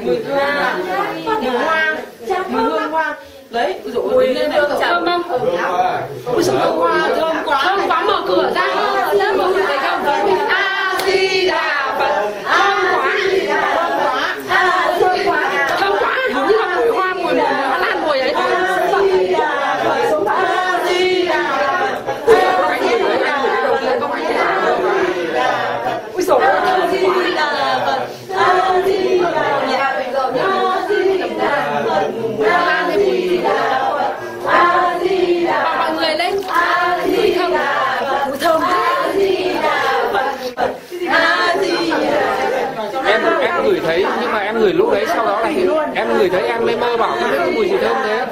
mùi hoa, mùi hương hoa. Đấy, mùi lên này thơm không? Ui sao thơm hoa, thơm quá, mở cửa ra. Mở cửa thấy không? A Di Đà Phật. Thơm quá. Thơm quá, giống như là mùi hoa, mùi hoa lan mùi ấy thôi. Ui dồi ôi, thơm quá. Mọi người lên. Mùi thơm. Mùi thơm. Em ngửi thấy, nhưng mà em ngửi lúc đấy sau đó là em ngửi thấy em mới mơ bảo không biết cái mùi gì thơm thế.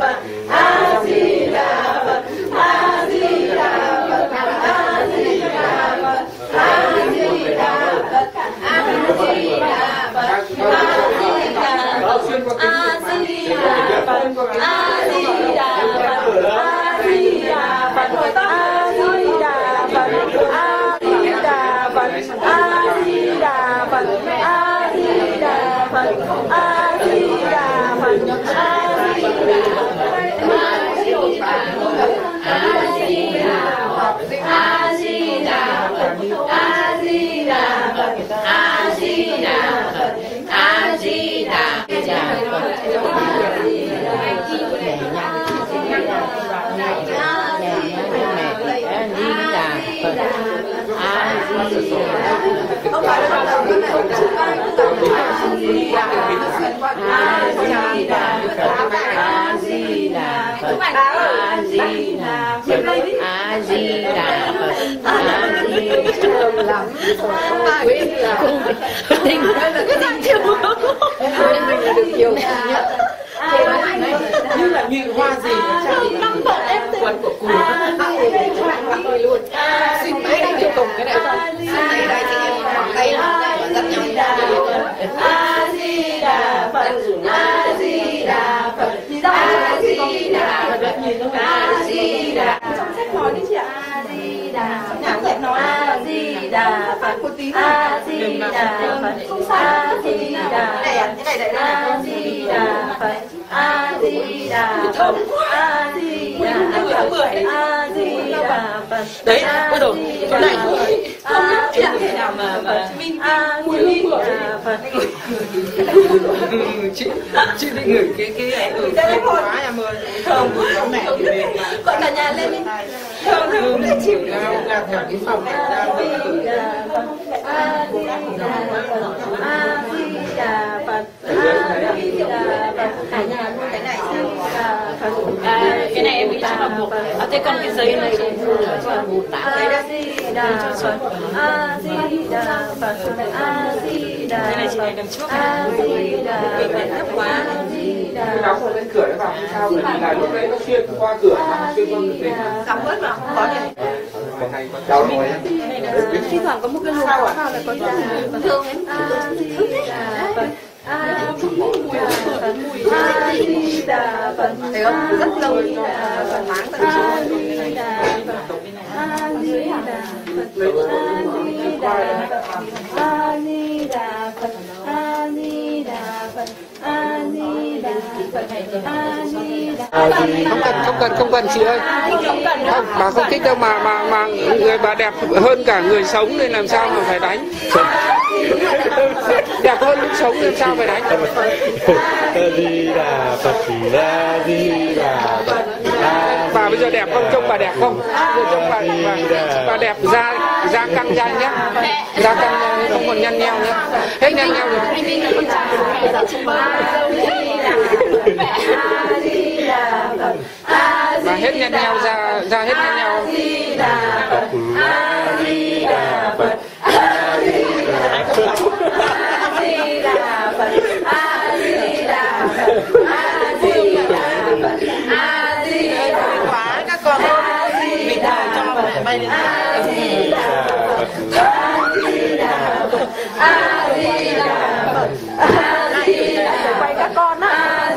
Như là nhụy hoa gì năm bộ em quần của cùi luôn. Xin mấy anh chụp cùng cái này không? Xin này đây chị em khoảng tay rất nhau. A Di Đà Phật, A Di Đà Phật, A Di Đà Phật, A Di Đà. Trong sách nói đi chị ạ. A Di Đà, nhạc nhạc nói A Di Đà Phật, A Di Đà Phật, A Di Đà, cái này A Di Đà Phật, A Di Đà Phật, A Di Đà Phật, A Di Đà Phật. Đấy, bây giờ cái này không thể nào mà mùi hương của Phật. Chị định ngửi cái quá nhà mời thơm của nó mẹ gọi cả nhà lên đi. Thơm thơm để chịu nào là cả cái phòng này ra với A Di Đà Phật, A Di Đà Phật, A Di Đà Phật. Cả nhà luôn cái này cái này em nghĩ chắc là một. Thế còn cái giấy này là một tảng đây đó. A Di Đà Phật, A Di Đà Phật, A Di Đà. Cái này chị này đằng trước. A Di Đà Phật thấp quá. Cái đóng rồi lên cửa đấy vào không sao, bởi vì là lúc đấy nó xuyên qua cửa mà xuyên qua cửa đấy. Sắm bớt vào, có này. Đau rồi. Thi thoảng có một cái luồng vào là có thương ấy. A Di Đà Phật, A Di Đà Phật. Thấy không? Rất lâu rồi tháng tận A Di Đà Phật, A Di Đà Phật, A Di Đà Phật, A Di Đà Phật, A Di Đà Phật, A Di Đà. Không cần chị ơi. Không, bà không thích đâu mà người bà đẹp hơn cả người sống nên làm sao mà phải đánh. Đẹp hơn lúc sống nên sao phải đánh. A Di Đà Phật, A Di Đà Phật. Bà bây giờ đẹp không? Trông bà đẹp không? Trông bà đẹp, da căng da nhá. Da căng không còn nhăn nheo nữa. Hết nhăn nheo rồi. Bà hết nhăn nheo, da hết nhăn nheo không? Quá các con mình thờ cho mẹ bay lên. A Di Đà Phật, A Di Đà Phật, A Di Đà Phật, A Di Đà Phật. Quay các con á.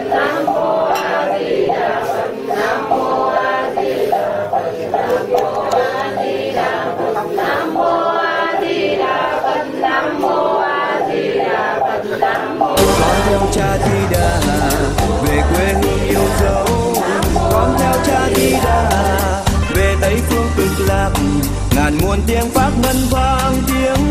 theo cha Di Đà về quê hương yêu dấu, con theo cha Di Đà về Tây phương Cực Lạc, ngàn muôn tiếng pháp ngân vang tiếng